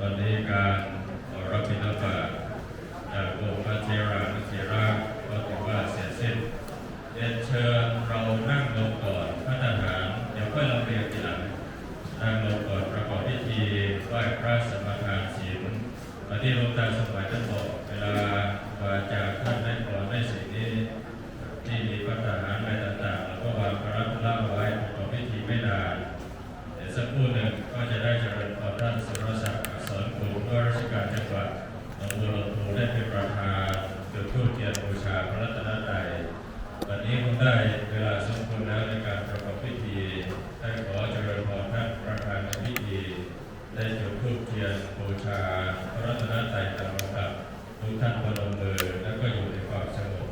ตอนนี้การรับบิณฑบาตจากองค์พระเทรานุเถระก็ถือว่าเสร็จสิ้นเรียนเชิญเรานั่งลงก่อนพระทหารเดี๋ยวค่อยลำเรียงทีหลังนั่งลงก่อนประกอบพิธีไหว้พระสมทานศีลมาที่หลวงตาสมัยท่านบอกเวลาจากท่านได้ก่อนได้สิ่งนี้ที่มีพระทหารอะไรต่างๆแล้วก็วางพระรัตน์ล่าไว้ประกอบพิธีไม่นานเดี๋ยวสักครู่หนึ่งก็จะได้เจริญพรท่านสุรศักดิ์อักษรคุณผู้ว่าราชการจังหวัดหนองบัวลำพูได้เป็นประธานจุดธูปเทียนบูชาพระรัตนตรัยวันนี้คงได้เวลาสมควรแล้วในการประกอบพิธีได้ขอเจริญพรท่านประธานในพิธีได้จุดธูปเทียนบูชาพระรัตนตรัยตามลำดับทุกท่านพนมมือแล้วก็อยู่ในความสงบ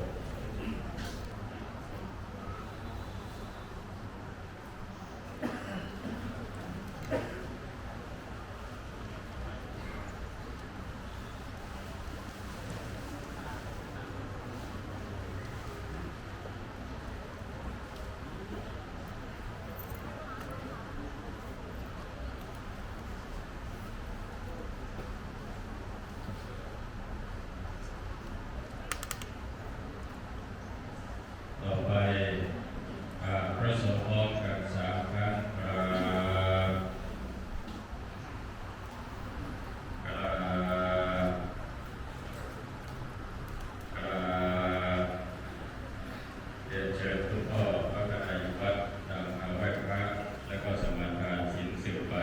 ต่อไปพระสงฆ์พร้อมกัน3 ครั้งกราบกราบกราบเรียนเชิญทุกพ่อพระคณายุวัตรนำมาไหว้พระและก็สมาทานศีลสืบไป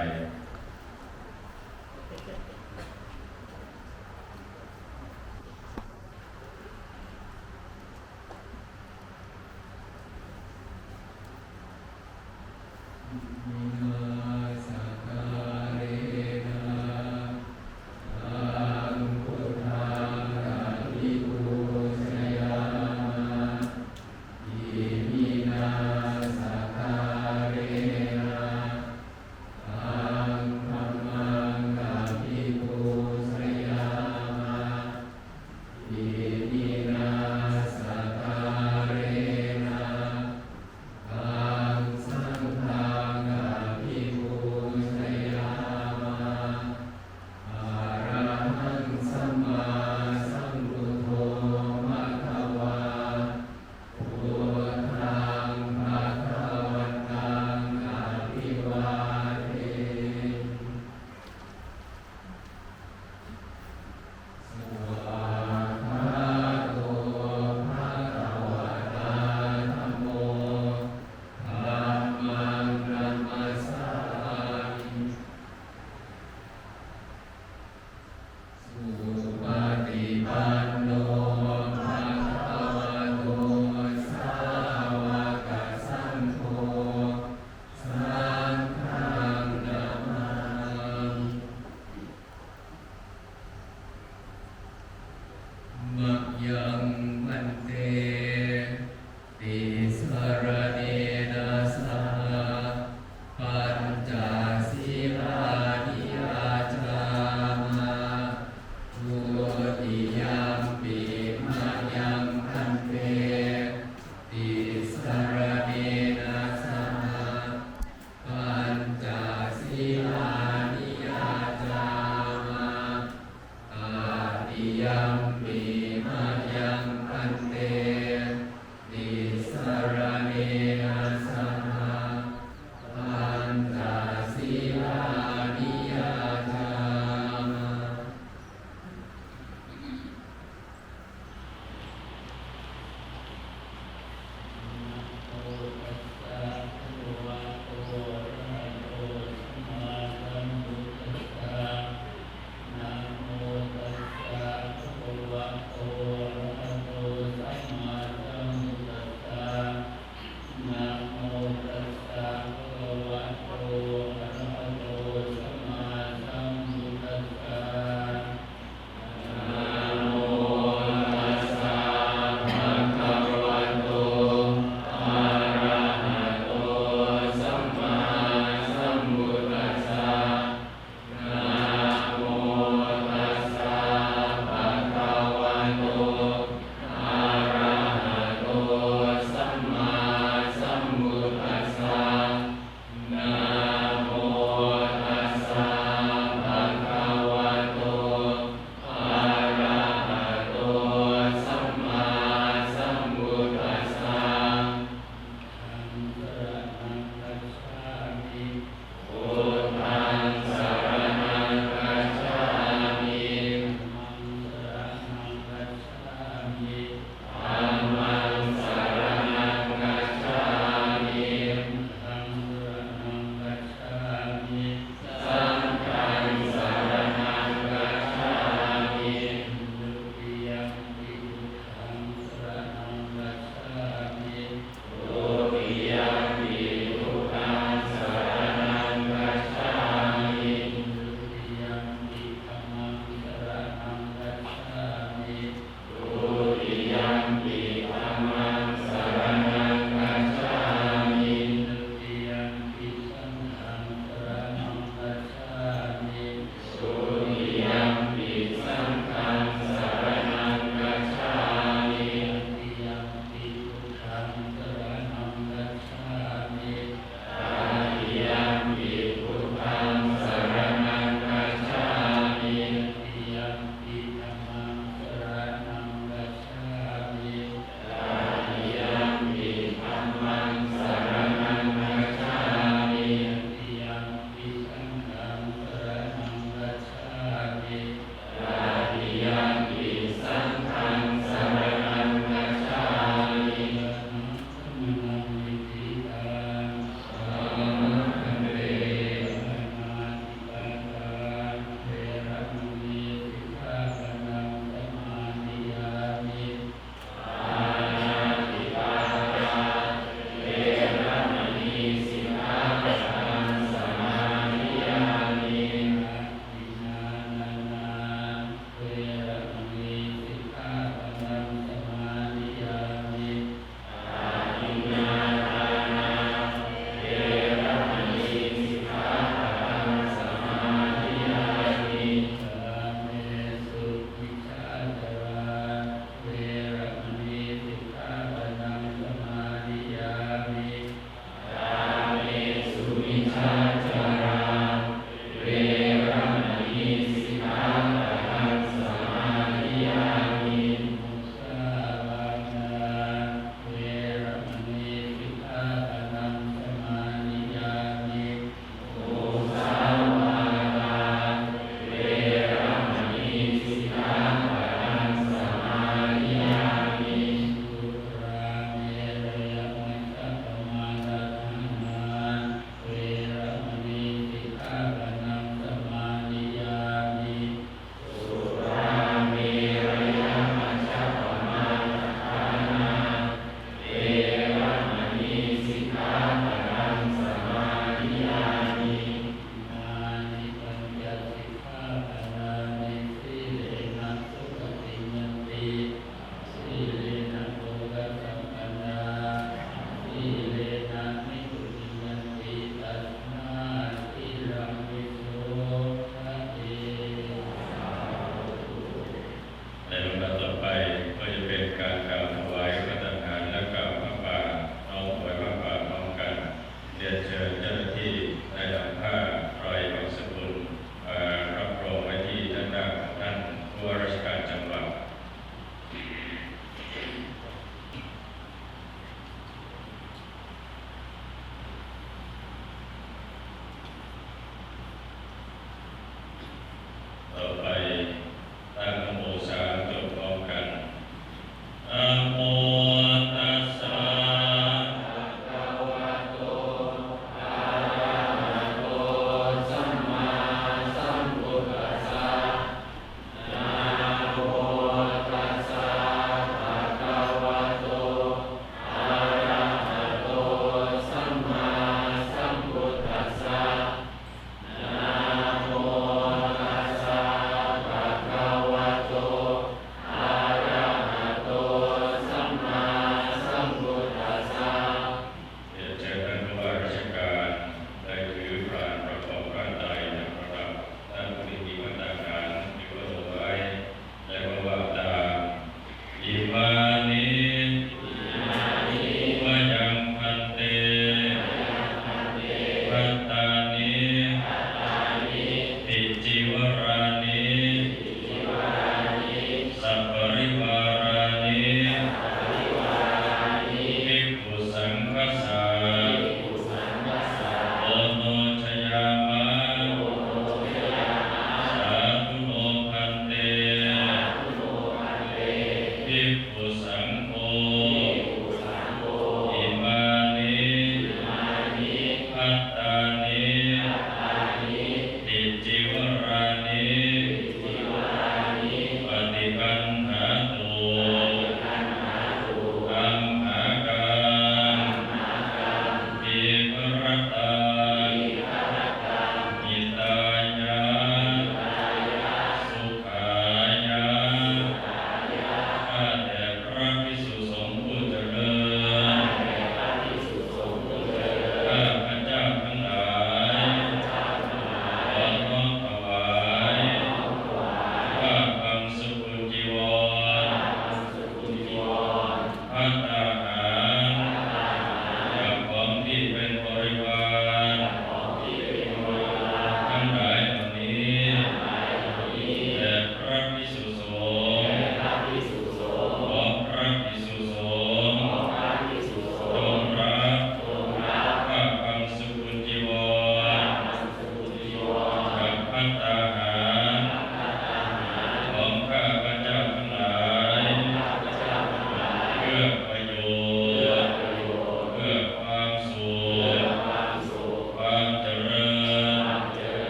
ชาจาราเวรมณีสิกขาปะทังสมาธิยามิสาวาทาเวรมณีสิกขาปะทังสมาธิยามิมุสาวาทาเวรมณีสิกขาปะทังสมาธิยามิสุราเมรยมัจจปมาทฐานาเวรมณี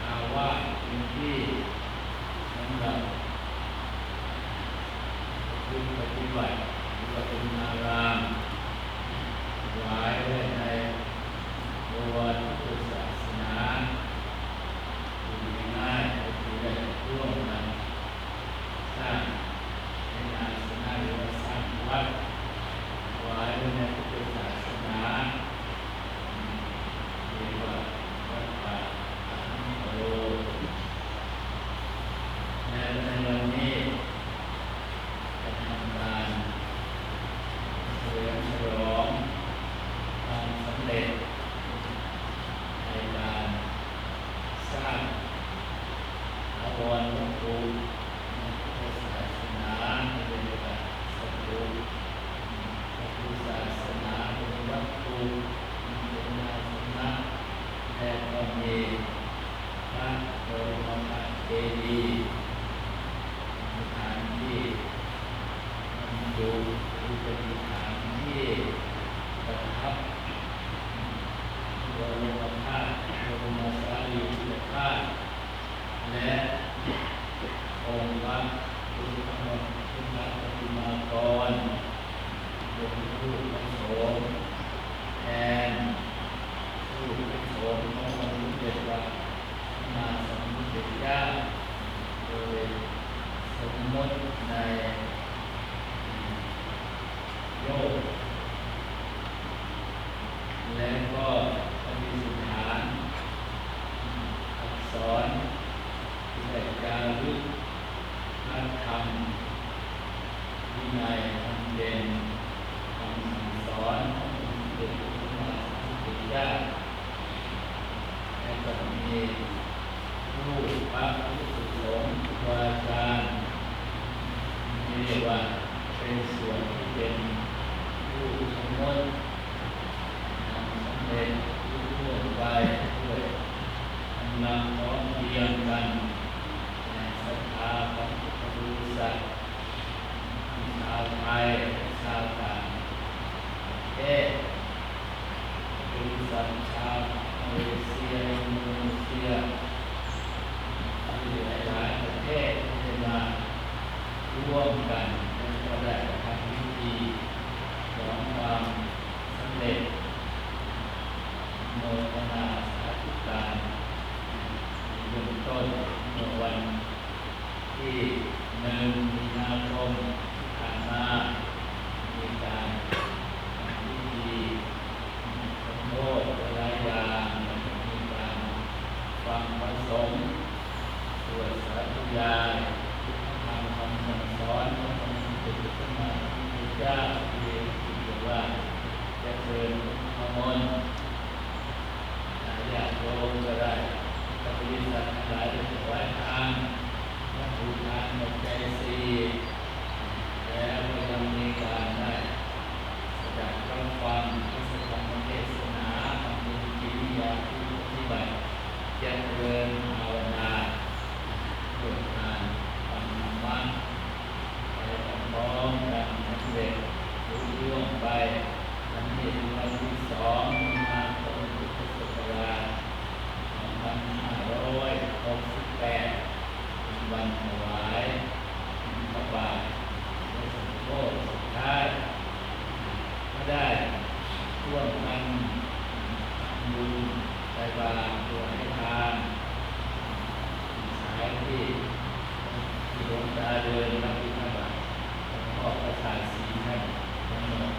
อาวาสเป็นที่สำหรับปฏิบัติหรือว่าเป็นอารามไว้ในบวรพุทธศาสนาดูง่ายๆก็คือได้ร่วมกันสร้างเป็นอาสนะหรือว่าสร้างวัดไว้ในพุทธศาสนาเรียกว่าวัดป่าอานิโรในวันนี้จะทำการเฉลิมฉลองความสำเร็จในการสร้างถาวรวัตถุในพุทธศาสนาในเรื่องการสัตถุพุทธศาสนาเป็นวัตถุเป็นอาสนะและก็มีพระบรมธาตุเจดีย์สถานที่อยู่หรือเป็นสถานที่ประทับบรมธาตุบรมสารีริกธาตุและองค์พระพุทธปฏิมากรองค์รูปพระโสมแทนรูปพระโสมขององค์สมเด็จพระสัมมาสัมพุทธเจ้าโดยสมมติในโลกและก็ปฏิสถานอักษรที่ได้จารึกพระธรรมวินัยธรรมเด่นคำสั่งสอนขององค์สมเด็จพระสัมมาสัมพุทธเจ้าและก็มีรูปพระภิกษุสงฆ์ครูอาจารย์เรียกว่าเป็นส่วนที่เป็นรูปสมมติทำสำเร็จทั่วไปด้วยกำลังพร้อมเพรียงกันในศรัทธาของพุทธบริษัทชาวไทยชาวต่างประเทศบริษัทชาวมาเลเซียอินโดนีเซียหลายๆประเทศที่มาร่วมกันและก็ได้ทำพิธีของความสำเร็จโมทนาสาธุการเบื้องต้นเมื่อวันที่1 มีนาคมที่ผ่านมามีการทำพิธีขอโทษหลายอย่างและมีการฟังพระสงฆ์สวดสาธยายทำคำสั่งสอนขององค์สมเด็จพระสัมมาสัมพุทธเจ้าที่เรียกว่าจะเชิญพระมนต์ญาติโยมก็ได้กับบริษัทหลายได้ถวายทานวัตถุทานปัจจัยสี่แล้วก็ยังมีการได้แสดงรับฟังพระธรรมเทศนาทำเป็นกิริยาที่ปฏิบัติเจริญภาวนาด้วยการฟังธรรมะไปพร้อมๆกันสำเร็จรุ่งเรืองไปวันนี้เป็นวันที่2 มีนาคมพุทธศักราช2568เป็นวันถวายพระบาทในสมโภชสุดท้ายก็ได้ร่วมกันทำบุญใส่บาตรถวายทานสายที่หลวงตาเดินรับบิณฑบาตก็ประทานศีลให้ทั้งหมด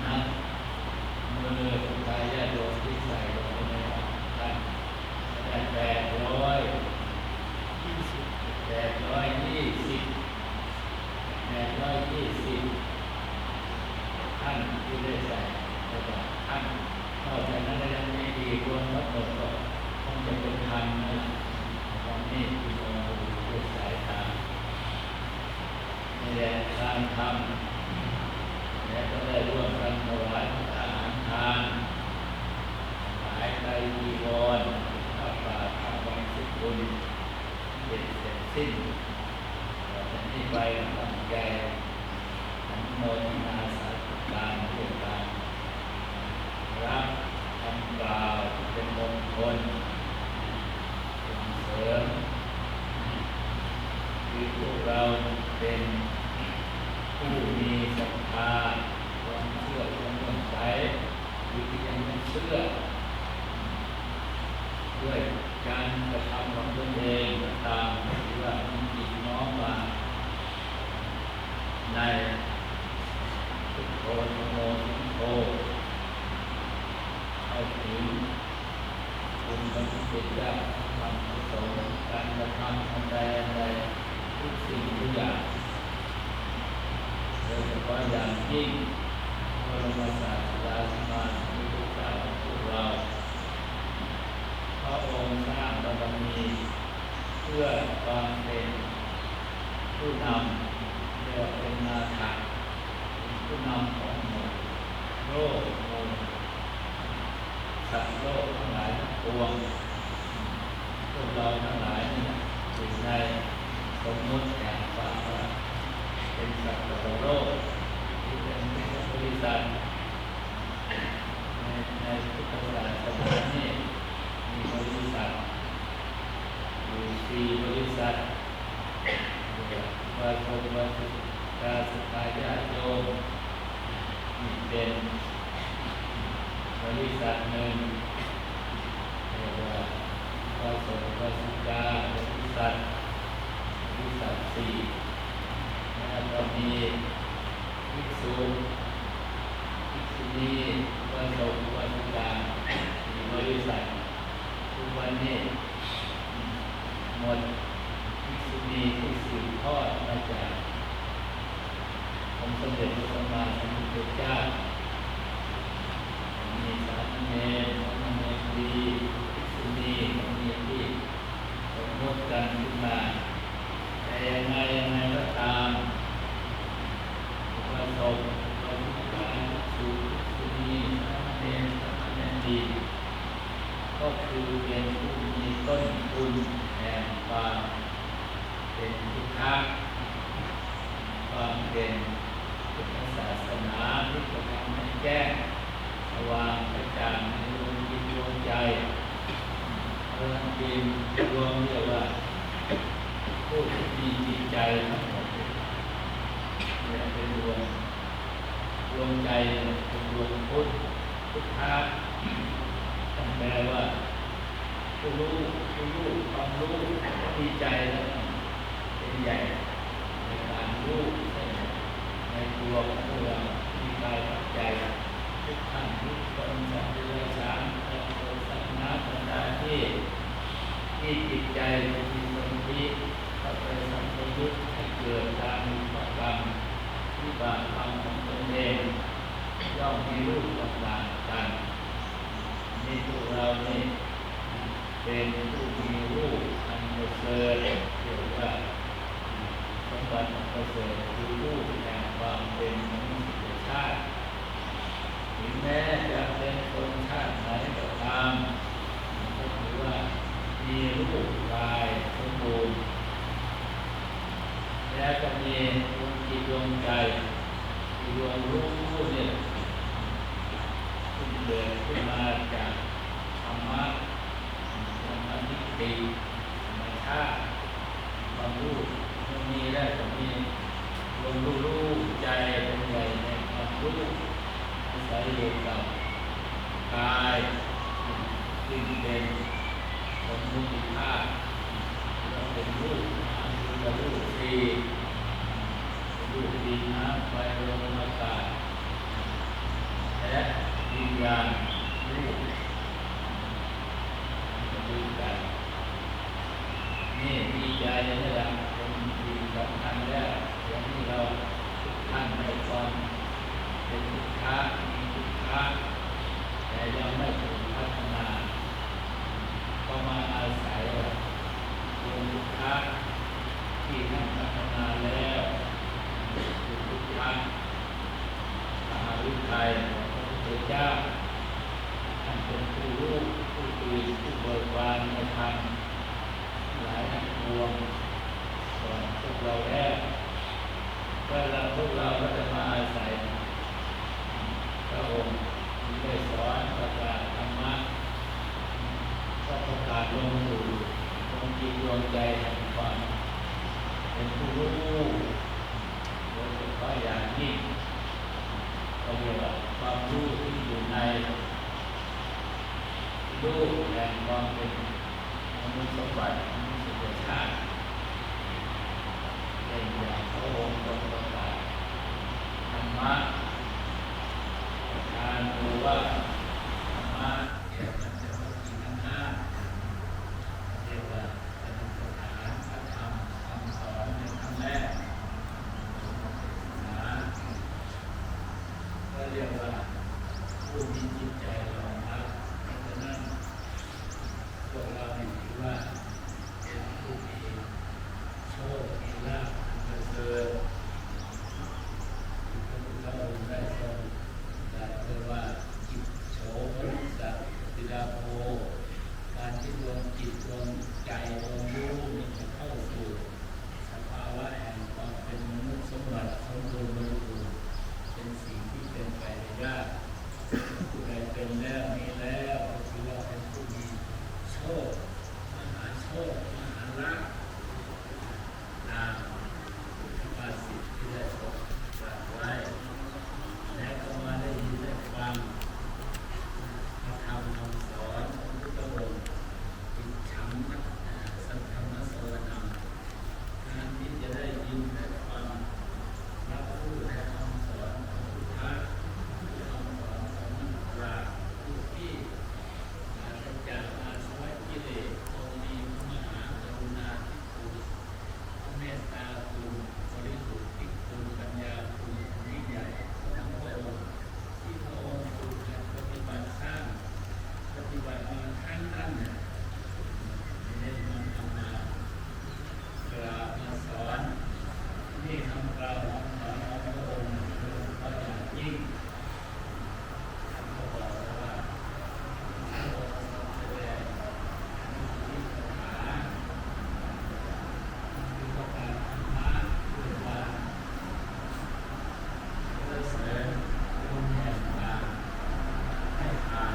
นับมือสุดท้ายญาติโยมที่ใส่ลงในท่านได้ท่านที่ได้ใส่แต่ว่าท่านนอกจากนั้นยังมีดีรวมทั้งหมดก็คงจะเป็นพันนะวันนี้ที่เราดูสายตานี่แหละการทำและก็ได้ร่วมกันถวายอาหารทานหลายไตรจีวรข้าวปลาข้าววังสุกุลเสร็จสิ้นจากนี้ไปตั้งใจอนุโมทนาสาธุการด้วยการรับคำกล่าวเป็นมง นส่งเสริมคือพวกเราเป็นผู้มีศรัทธาความเชื่อความเลื่อมใสหรือที่ยังไม่เชื่อด้วยการกระทำของตนเองตามที่ว่ามีจิตน้อมมาในพุทโธธัมโมสังโฆเอาถึงคุณพระพุทธเจ้าธรรมประสงค์การกระทำอันใดทุกสิ่งทุกอย่างโดยเฉพาะอย่างยิ่งบรมศาสดาสัมมาสัมพุทธเจ้าของพวกเราพระองค์สร้างบารมีเพื่อความเป็นผู้นำเรียกว่าเป็นนาถะเป็นผู้นำของหมู่โลกหมู่สัตว์โลกทั้งหลายทั้งปวงพวกเราทั้งหลายนี่อยู่ในสมมุติแห่งความว่าเป็นสัตว์โลกที่เป็นบริษัทในพุทธศาสนานี่มีบริษัทอยู่4บริษัทวาสวาสุกาสกายาโยมนี่เป็นบริษัทหนึ่งเรียกว่าวาสวาสุกาบริษัท4แล้วก็มีภิกษุภิกษุณีวาสวาสุกามีบริษัททุกวันนี้หมดภิกษุณีที่สืบทอดมาจากองค์สมเด็จพระสัมมาสัมพุทธเจ้ามีสามเณรสามเณรีภิกษุณีมีที่สมมติกันขึ้นมาแต่ยังไงก็ตามประสบการณ์สู่ภิกษุณีสามเณรสามเณรีก็คือเป็นผู้มีต้นทุนแห่งความเป็นพุทธะความเป็นพุทธศาสนาที่จะทำให้แจ้งสว่างกระจ่างในดวงจิตดวงใจเรื่องจิตดวงเรียกว่าผู้ที่มีจิตใจทั้งหมดเนี่ยเป็นดวงใจเป็นดวงพุทธะแปลว่าผู้รู้ความรู้มีใจแล้วเป็นใหญ่ในการรู้ในตัวของเรามีกายกับใจทุกท่านทุกคนสัตว์เดรัจฉานสัตว์น้ำสัตว์ตาที่จิตใจมีสมาธิเข้าไปสัมผัสยุทธให้เกิดการมีความกรรมวิบากกรรมของตนเองย่อมมีรูปต่างกันนี่พวกเรานี่เป็นผู้มีรูปอันประเสริฐเรียกว่าสมบัติอันประเสริฐคือรูปแห่งความเป็นมนุษยชาติถึงแม้จะเป็นคนชาติไหนก็ตามก็ถือว่ามีรูปกายสมบูรณ์และก็มีดวงจิตดวงใจดวงรู้เนี่ยเกิดขึ้นมาจากธรรมะนิติธรรมชาติความรู้มันมีแล้วก็มีดวงรู้ใจเป็นใหญ่ในความรู้อาศัยอยู่กับกายซึ่งเป็นสมมุติภาพเราเป็นรูปคือรูปสี่รูปดินน้ำไฟลมอากาศและวิญญาณรูปดูกันนี่มีใจนี่แหละเป็นสิ่งสำคัญแล้วอย่างที่เราทุกท่านในความเป็นทุกข์มีทุกข์แต่ยังไม่ถึงพัฒนาก็มาอาศัยดวงทุกข์ที่ท่านพัฒนาแล้วคือทุกข์มหาวิทยาลัยของพระพุทธเจ้าท่านเป็นผู้รู้ผู้ตื่นผู้เบิกบานในธรรมหลายทั้งปวงส่วนพวกเราแล้วพวกเราก็จะมาอาศัยพระองค์ที่ได้สอนประกาศธรรม ลงสู่ดวงจิตดวงใจแห่งความเป็นผู้รู้โดยเฉพาะอย่างยิ่งก็เรียกว่าความรู้ที่อยู่ในรูปแห่งความเป็นมนุษย์สมบัติมนุษยชาติเป็นอย่างพระองค์ทรงประกาศธรรมะการรู้ว่าธรรมะเกี่ยวกับจะมีทั้งห้าเรียกว่าเป็นสถานพระธรรมคำสอนในครั้งแรกก็เรียกว่าผู้มีจิตใจรองรับเพราะฉะนั้นพวกเราถือว่าเป็นผู้มีโชคมีลาภอันประเสริฐที่พระพุทธองค์ได้ทรงตรัสไว้ว่าจิตโฉมนุสสะติลาโภการที่ดวงจิตดวงใจดวงรู้มันจะเข้าสู่สภาวะแห่งความเป็นมนุษย์สมบัติสมบูรณ์บริบูรณ์เป็นสิ่งที่เป็นไปได้ยากผู้ใดเป็นแล้วมีแล้วก็ถือว่าเป็นผู้มีโชคมหาโชคมหาลาภตามภาษิตที่ได้ทรงตรัสไว้และก็มาได้ยินได้ฟังพระธรรมคำสอนของพุทธองค์เป็นฉัมมะสัทธรรมสวนังการที่จะได้ยินได้ฟังรับรู้และคำสอนของพุทธะคำสอนของนักปราชญ์ผู้ที่ปราศจากอาสวะกิเลสทรงมีมหากรุณาธิคุณเมตตาคุณบริสุทธิ์ที่คุณปัญญาคุณยิ่งใหญ่ทั้งพระองค์ที่พระองค์ฝึกและปฏิบัติสร้างปฏิบัติมาทั้งนั้นเนี่ยไม่ได้มาทำมากราบมาสอนนี่คำกล่าวคำสอนของพระองค์โดยเฉพาะอย่างยิ่งท่านก็บอกว่าพระองค์ทรงแสดงที่คาถาคือประกาศธรรมะด้วยการสรรเสริญคุณแห่งการให้ทาน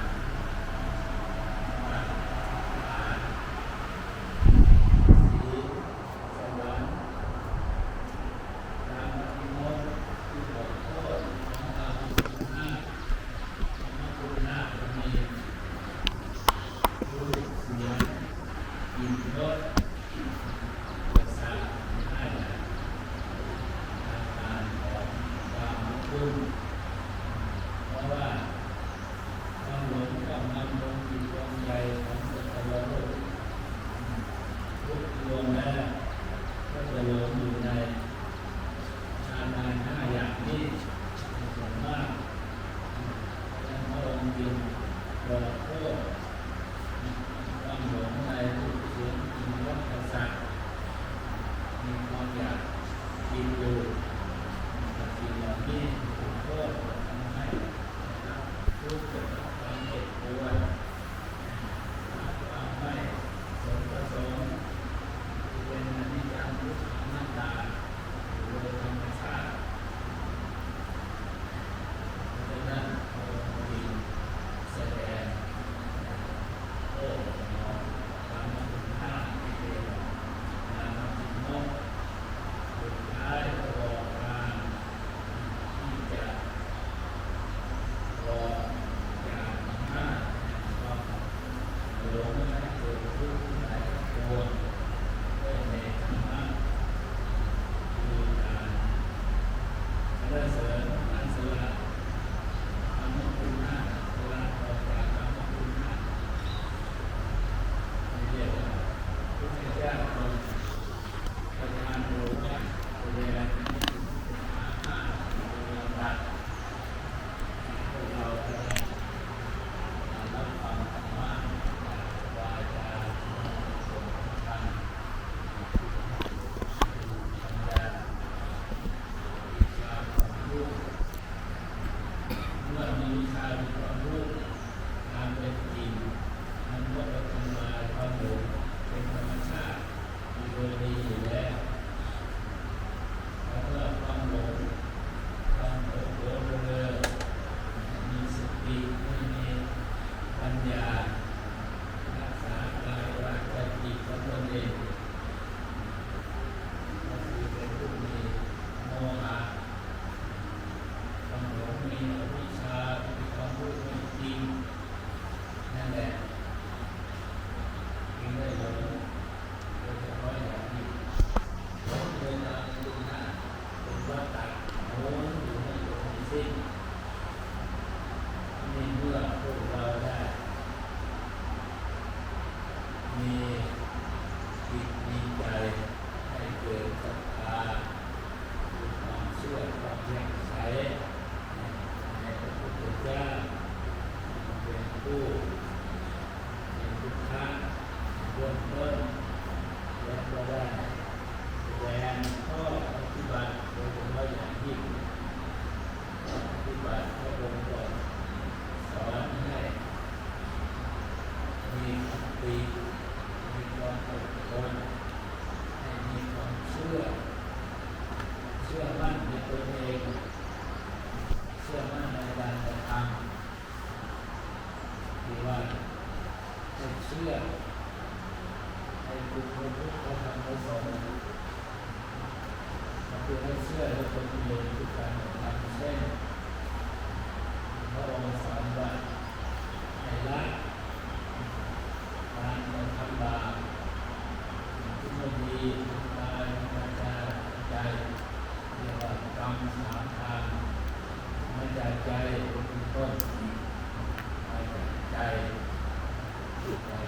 ทานศีลสวรรค์ตามอธิโมกข์ที่บอกโทษของอาหุติหน้าธรรมกุณาบารมีรูปเสียงกลิ่นรสประสาทให้อาการของความคุ้นเพราะว่าความหลงความนำดวงจิตดวงใจของสัตว์โลกทุกดวงแรกก็จะหลงอยู่ในอาการห้าอย่างนี้เป็นส่วนมากดังนั้นพระองค์จึงบอกโทษความหลงในรูปเสียงกลิ่นรสประสาทมีความอยากกินอยู่สิ่งเหล่านี้เป็นโทษทำให้รับทุกข์กับความเจ็บปวดความไม่สมประสงค์ที่เป็นอนิจจังทุกขังอนัตตาโดยธรรมชาติเพราะฉะนั้นพระองค์จึงแสดงโอ้ธรรมคุณห้าที่เรียกว่านานาจิตโมกข์สุดท้ายก็บอกทางที่จะรอจากหน้าความหลงและเกิดทุกข์ทั้งหลายทั้งปวงด้วยในธรรมะคือการสรรเสริญอันสละธรรมคุณห้าสละออกจากธรรมคุณห้านี่เรียกว่าพุทธเจ้าทรงประทานโอวาทแสดงอาหารเป็นลำดับพวกเราจะได้รับฟังธรรมะจากครูบา มีจิตมีใจให้เกิดศรัทธามีความเชื่อความเลื่อมใสในพระพุทธเจ้าเป็นผู้เป็นพุทธะเบื้องต้นและก็ได้แสดงข้อปฏิบัติโดยเฉพาะอย่างยิ่งปฏิบัติพระองค์ก็สอนให้มีสติมีความอดทนให้มีความเชื่อมั่นในตนเองเชื่อมั่นในการกระทำที่ว่าให้เชื่อให้บุคคลผู้กระทำประสงค์คือให้เชื่อในตนเองทุกการกระทำเช่นพระองค์สอนว่าให้ละการกระทำบาปที่ไม่ดีทางกายวาจาใจเรียกว่ากรรม3 ทางมาจากใจเป็นต้นมาจากใจ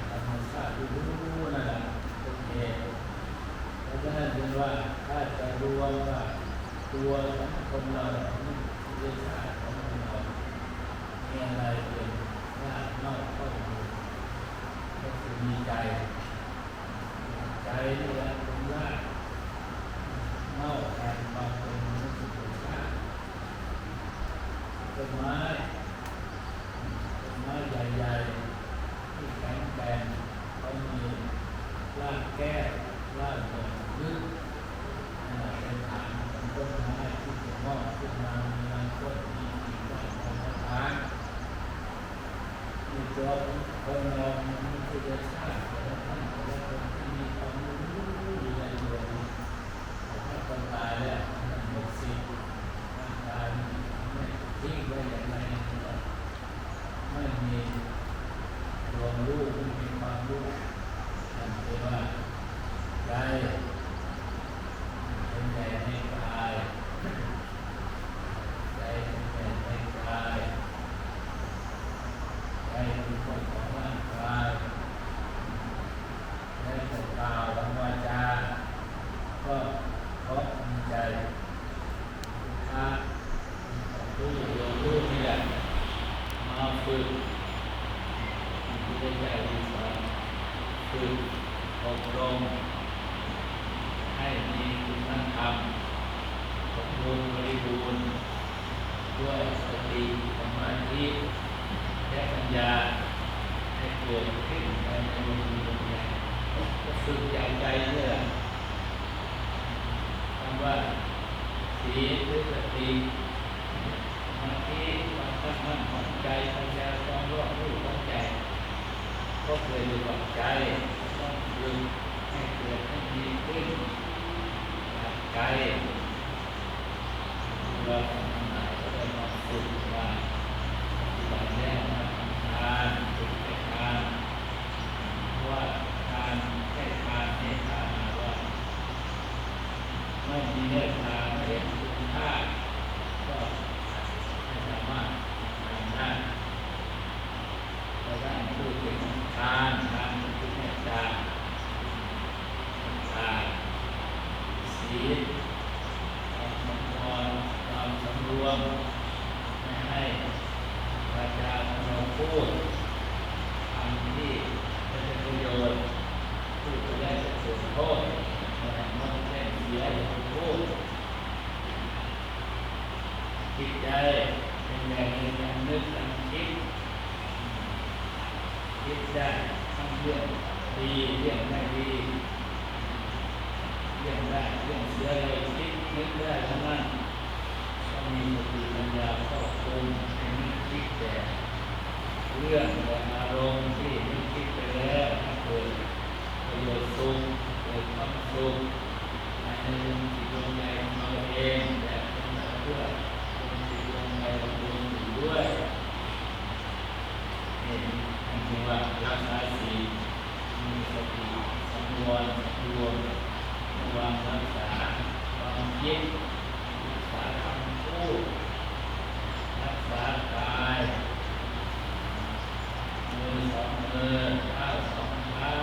ธรรมชาติที่รู้นั่นแหละเป็นเหตุเพราะฉะนั้นจึงว่าถ้าจะรู้ว่าตัวของคนเราวิทยาศาสตร์ของคนเรามีอะไรเป็นหน้านอกข้อมูลก็คือมีใจนี่แหละเป็นรากเน่าแทนความเป็นมนุษย์ชาติต้นไม้ใหญ่ๆที่แข็งแกร่งเขามีรากแก้วรากหนึ่งลึกเป็นฐานของต้นไม้ที่จะงอกขึ้นมามีลำต้นมีกิ่งก้านของฐานมีตัวคนเรามันคือจะชาติแต่ละท่านแต่ละคนที่มีความรู้อยู่ในตัวนี้ถ้าคนตายแล้วมันหมดสิ้นร่างกายไม่ทิ้งไว้อย่างไรไม่มีดวงรู้ไม่มีความรู้นั่นคือว่าใจเป็นใหญ่ในกายใจเป็นใหญ่ในกายใจเป็นคนของร่างกายและแต่กล่าวคำวาจาก็เพราะมีใจถ้ารู้นี่แหละมาฝึกที่ได้ใจดีสอนฝึกอบรมให้มีคุณธรรมสมบูรณ์บริบูรณ์ด้วยสติสมาธิและปัญญาให้เกิดขึ้นภายในดวงใจก็ฝึกอย่างใจนี่แหละคำว่าศีลหรือสติสมาธิความตั้งมั่นของใจปัญญาความรอบรู้ของใจก็เกิดอยู่กับใจต้องฝึกให้เกิดให้มีขึ้นจากใจเราทำงานก็ได้มาฝึกว่าปฏิบัติแล้วมาทำทานฝึกให้ทานว่าทานให้ทานให้ทานว่าไม่มีเนื้อทานไม่เห็นคุณค่าก็ไม่สามารถทำได้เราได้พูดถึงทานคือเมตตาศีลความสังวรความสำรวมไม่ให้วาจาของเราพูดคำที่เป็นประโยชน์พูดไปแล้วจะเกิดโทษมันแค่เสียอย่าพูดจิตใจเป็นแบบในการนึกการคิดได้ทั้งเรื่องดีเรื่องไม่ดีเรื่องได้เรื่องเสียเลยคิดนึกได้ทั้งนั้นก็มีสติปัญญาครอบคลุมให้นึกคิดแต่เรื่องแต่อารมณ์ที่นึกคิดไปแล้วเกิดประโยชน์สุขเกิดความสุขในจิตดวงใจของเราเองแต่เป็นเพื่อเป็นจิตดวงใจของดวงอื่นด้วยนี่คือว่ารักษาศีลมีสติสังวรรวมระวังรักษาความคิดรักษาคำพูดรักษากายมือ2 มือเท้า2 เท้า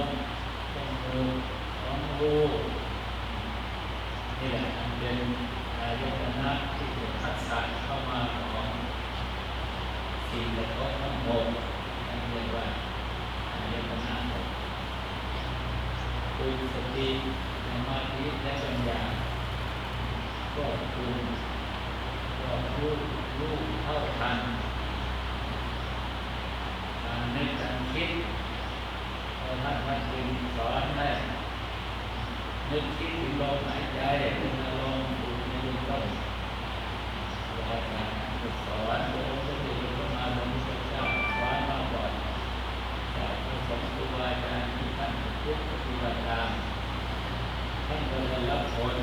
มจมูกของรูนี่แหละมันเป็นอายตนะที่เป็นทัศน์เข้ามาของสิ่งกระทบทั้งหมดนั่นเรียกว่าอายตนะหมดคือสติสมาธิและปัญญาก็คือก็รู้เท่าทันการนึกการคิดพอท่านจึงสอนให้นึกคิดถึงลมหายใจเป็นอารมณ์อยู่ในลมต้นแล้วการสอนโดยองค์สมเด็จพระสัมมาสัมพุทธเจ้าสอนมาบ่อยจากพระสงฆ์ครูบาอาจารย์ที่ท่านทุกปฏิบัติตามท่านก็ได้รับผล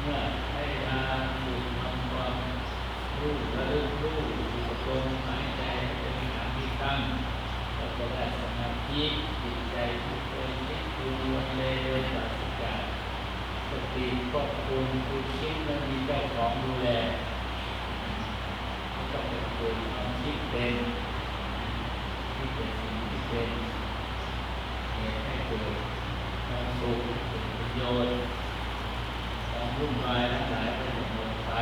เมื่อให้มาฝึกทำความรู้ระลึกรู้อยู่กับลมหายใจเป็นการที่ตั้งก็จะได้สมาธิจิตใจที่เคยคิดดูวันเลยโดยปราศจากสติควบคุมคือคิดและมีเจ้าของดูแลก็เป็นตัวความคิดเป็นที่เป็นสิ่งที่เป็นเหตุให้เกิดความสุขเป็นประโยชน์ความวุ่นวายทั้งหลายก็จะหมดไป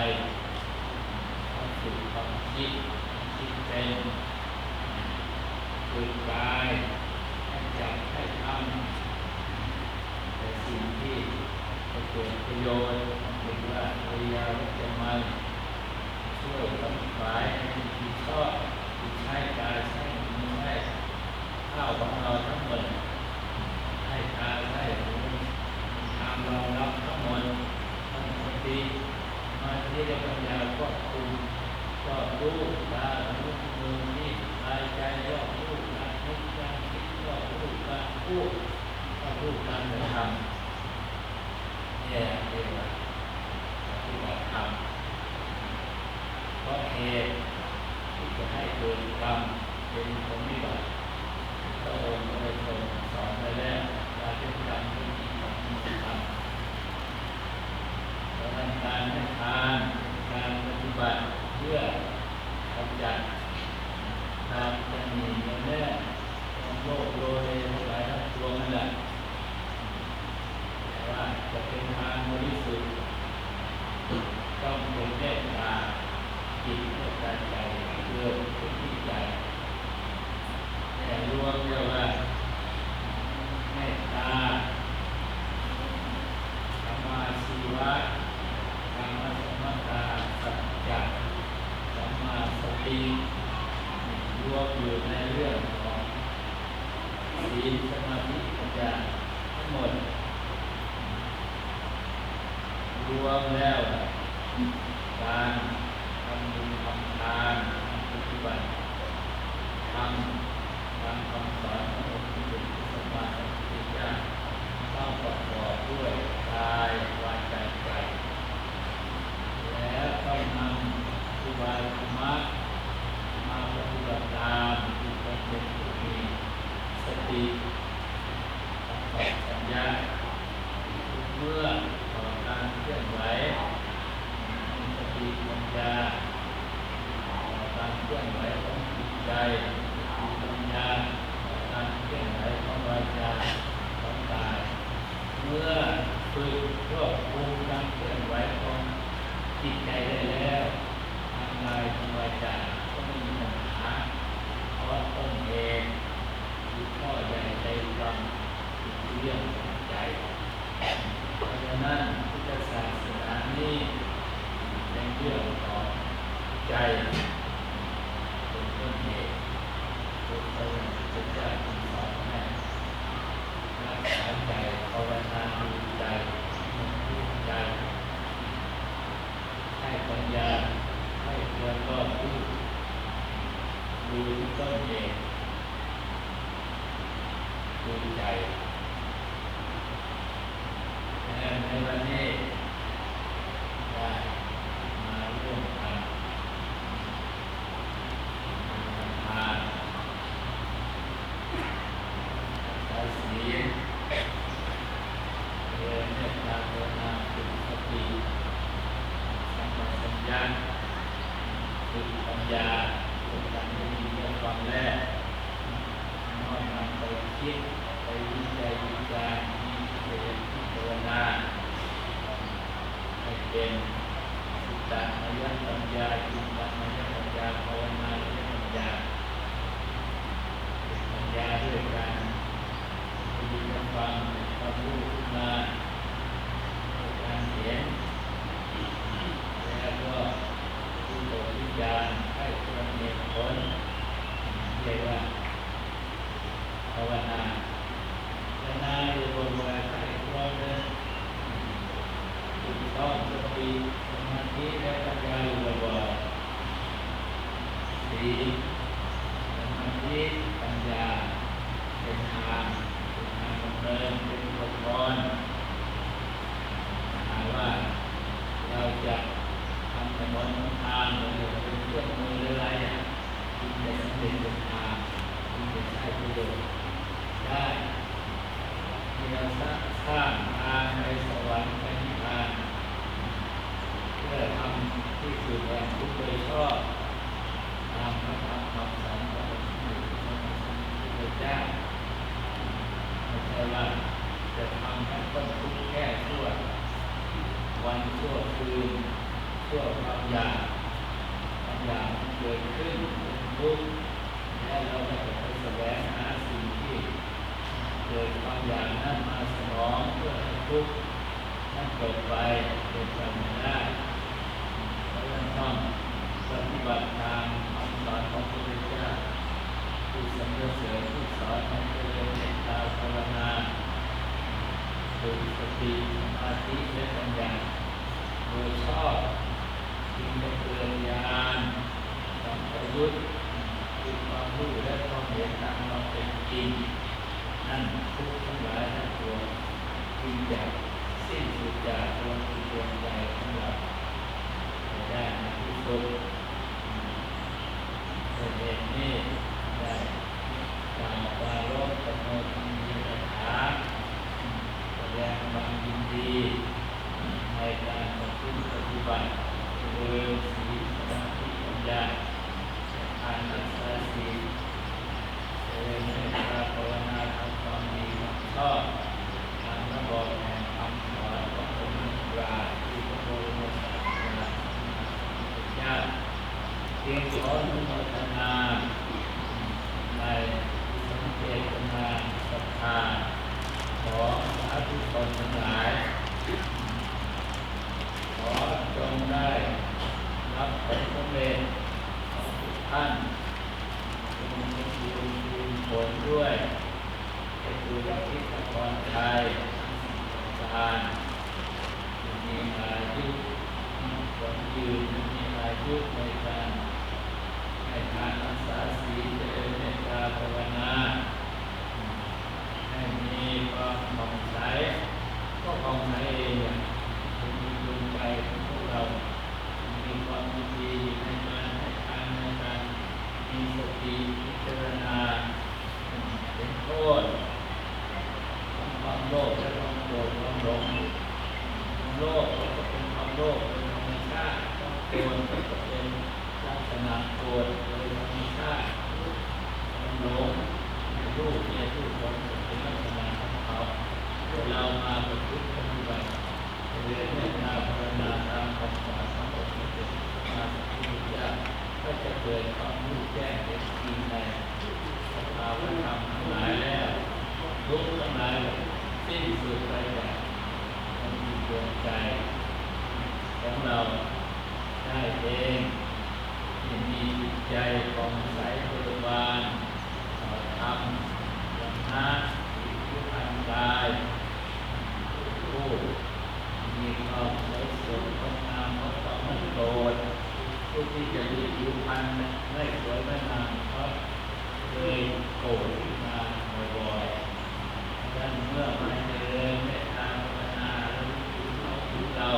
ความสุขความคิดเป็นฝึกกายให้จับให้ทำแต่สิ่งที่จะเกิดประโยชน์เป็นว่าพยายามจะมาช่วยทำฝ่ายให้มีชอบที่ใช้กายใช้มือให้ข้าวของเราทั้งหมดให้กายให้มือทำเรารับทั้งหมดทั้งสติมาที่จะปัญญาควบคุมก็รู้ตารู้มือนี่หายใจก็รู้การนึกการคิดก็รู้การพูดก็รู้การกระทำเนี่ยเรียกว่าปฏิบัติธรรมเพราะเหตุที่จะให้เกิดกรรมเป็นผลวิบัติพระองค์ได้ทรงสอนไว้แล้วการเป็นกรรมเป็นจริงของมนุษย์ธรรมเพราะนั้นการให้ทานการปฏิบัติเพื่อกำจัดตามจะมีเงินแน่ความโลภโลเลทั้งหลายทั้งปวงนั่นแหละแต่ว่าจะเป็นทางบริสุทธิ์ต้องเป็นเมตตาจิตเมตตาใจเกิดขึ้นที่ใจแต่รวมเรียกว่าเมตตาสัมมาชีวะสัมมาสัมมาตาสัจจะสัมมาสติรวมอยู่ในเรื่องของศีลสมาธิปัญญาทั้งหมดรวมแล้วการทำบุญทำทานปฏิบัติทำตามคำสอนขององค์สมเด็จพระสัมมาสัมพุทธเจ้าต้องประกอบด้วยกายวาจาใจแล้วต้องนำอุบายธรรมะมาปฏิบัติตามที่เป็นผู้มีสติสัมปชัญญะเมื่อต่อการเคลื่อนไหวมีสติปัญญาต่อการเคลื่อนไหวของจิตใจมีปัญญาต่อการเคลื่อนไหวของวาจาของกายเมื่อฝึกควบคุมการเคลื่อนไหวของจิตใจได้แล้วทางกายทางวาจาก็ไม่มีปัญหาเพราะต้นเหตุคือข้อใหญ่ใจความคือเรื่องของใจเพราะฉะนั้นพุทธศาสนานี้เป็นเรื่องของใจเป็นต้นเหตุเป็นพระพุทธเจ้าจึงสอนให้รักษาใจภาวนาดูใจดูใจให้ปัญญาให้เกิดรอบรู้ดูที่ต้นเหตุดูใจในวันนี้ได้มาร่วมกันทานสายศีลเรียนเมตตากรุณาฝึกสติสัมปชัญญะฝึกปัญญาฝึกการได้ยินได้ฟังแล้วน้อมนำไปคิดไป วิจัยวิจารณ์มีพิจารณาให้เป็นสุตตะมยปัญญาจิตตะมยปัญญาภาวนามยปัญญาปัญญาด้วยการมีการฟังความรู้ขึ้นมาการเห็นแล้วก็ผู้บริจาคให้ความเหตุผลเรียกว่าภาวนาภาวนาโดยรวมว่าใครเราเนี่ยถูกต้องสติสมาธิและปัญญาอยู่บ่อยๆศีลสมาธิปัญญาเป็นทางดำเนินเป็นอุปกรณ์หาว่าเราจะทำถนนทางหรือเป็นเครื่องมืออะไรที่จะสำเร็จเป็นทางที่จะใช้ประโยชน์ได้ที่เราสร้างทางไปสวรรค์ไปนิพพานเพื่อทำที่สุดแห่งทุกข์โดยชอบตามพระธรรมคำสอนของพระพุทธเจ้าไม่ใช่ว่าจะทำให้คนทุกข์แค่ชั่ววันชั่วคืนชั่วความอยากมันเกิดขึ้นทุกข์และเราจะไปแสวงหาสิ่งที่เกิดความอยากนั้นมาสนองเพื่อให้ทุกข์นั้นจบไปเป็นไปไม่ได้เพราะฉะนั้นต้องปฏิบัติตามคำสอนของพระพุทธเจ้าผู้สรรเสริญผู้สอนให้เจริญเมตตาภาวนาฝึกสติสมาธิและปัญญาโดยชอบจึงจะเกิดญาณสัมปยุตคือความรู้และความเห็นตามความเป็นจริงนั่นทุกทั้งหลายทั้งปวงจึงจะสิ้นสุดจากดวงจิตดวงใจของเราได้ในที่สุดเหตุนี้ได้กล่าวปรารภกับโมทมีคาถาแสดงความยินดีในการประพฤติปฏิบัติเจริญศีลสมาธิปัญญาทานรักษาศีลเจริญเมตตาภาวนาทำความดีความชอบตามระบอบแห่งคำสอนขององค์พระปราชญ์ที่พระบรมศาสดาพุทธเจ้าเพียงขออนุโมทนาในสังเกตนาศรัทธาของสาธุชนทั้งหลายขอจงได้รับผลสำเร็จของทุกท่านจงมีผลด้วยเป็นบุญที่ตะกอนใจทานมีอายุผลยืนมีอายุในการให้ทานรักษาศีลเจริญเมตตาภาวนาให้มีความผ่องใสก็ผ่องใสเองเป็นดวงใจของพวกเรามีความดีในการให้ทานในการมีสติพิจารณาเป็นโทษของความโลภและความโกรธความหลงความโลภก็เป็นความโลภเป็นธรรมชาติความโกรธก็เป็นลักษณะโกรธโดยธรรมชาติความหลงรูปเนี่ยรูปคนเป็นลักษณะของเขาเรามาประพฤติปฏิบัติเรียนเมตตาภาวนาตามคำสอนของพระพุทธเจ้าก็จะเกิดความรู้แจ้งเห็นจริงในสภาวะธรรมทั้งหลายแล้วทุกข์ทั้งหลายสิ้นสุดไปจากความมีดวงใจของเราได้เองที่มีจิตใจของใสบริวารธรรมวันนะผู้ทำกายผู้มีความสวยสดงดงามของความไม่โกรธผู้ที่จะมีผิวพรรณไม่สวยไม่งามเพราะเคยโกรธขึ้นมาบ่อยๆดังเมื่อมาเจริญเมตตาภาวนาแล้วถึงเรา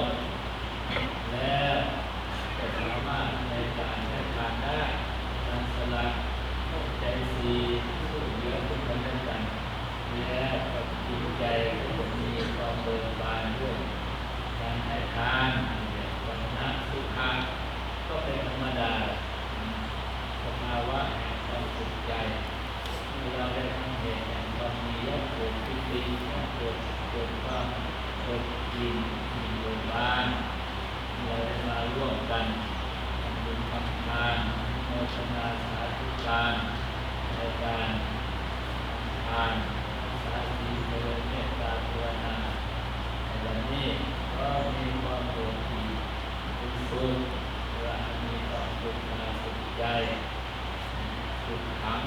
แล้วจะสามารถในการให้ทานได้การสละใจสีสู้เหลือทุกคนด้วยกันและจิตใจก็มีความเบิกบานด้วยการให้ทานวันนะสุขะก็เป็นธรรมดาสภาวะแห่งความสุขใจที่เราได้ทำเหตุแห่งความมีและเกิด การในการทานสาธิตเจริญเมตตาภาวนาในวันนี้ก็มีความปวดที่สุดๆและมีความสุขมาสุขใจสุขขัง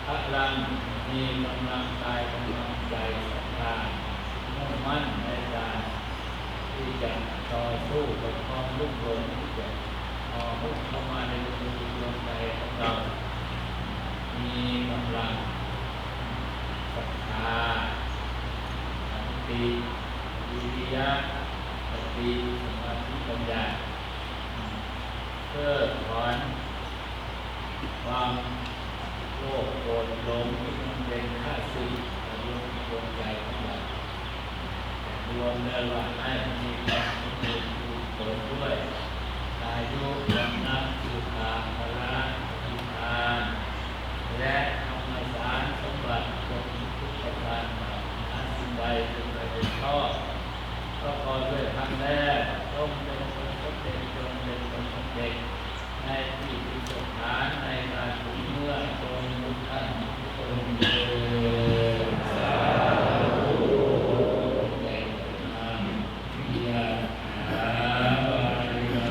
พลังมีกำลังกายกำลังใจศรัทธามุ่งมั่นในการที่จะต่อสู้กับความรุ่มหลงที่จะมุ่งเข้ามาในดวงใจของเรามีกำลังศรัทธาสันติวิริยะสติสมาธิปัญญาเพื่อถอนความโลภโกรธหลงที่มันเป็นข้าศึกในดวงใจของเรารวมแล้วว่าให้มีความสมบูรณ์ผลด้วยอายุวันนะสุขาภละอิทานและธรรมสารสมบัติจงทุกประการหาสิ่งใดเป็นประโยชน์ชอบก็ขอด้วยครั้งแรกต้องเป็นคนสมเด็จจงเป็นคนสมเด็จในที่ที่สถานในการถึงเมื่อตรงทุกท่านทุกคนเดินสาธุแก่นามวิยาหาบาริยา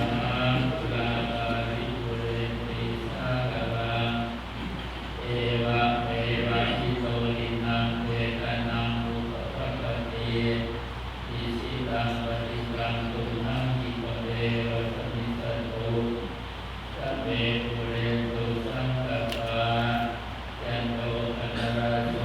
ลาบาริปุเรติสากลังเอวะเมวะอิโตลินังเวทนังอุปปัปปติอิสิตังปฏิตังตุนังอิปะเรวะสมิสตุสัพเพปุเรนตุสังกปปายันโตปนรโส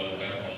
นกับห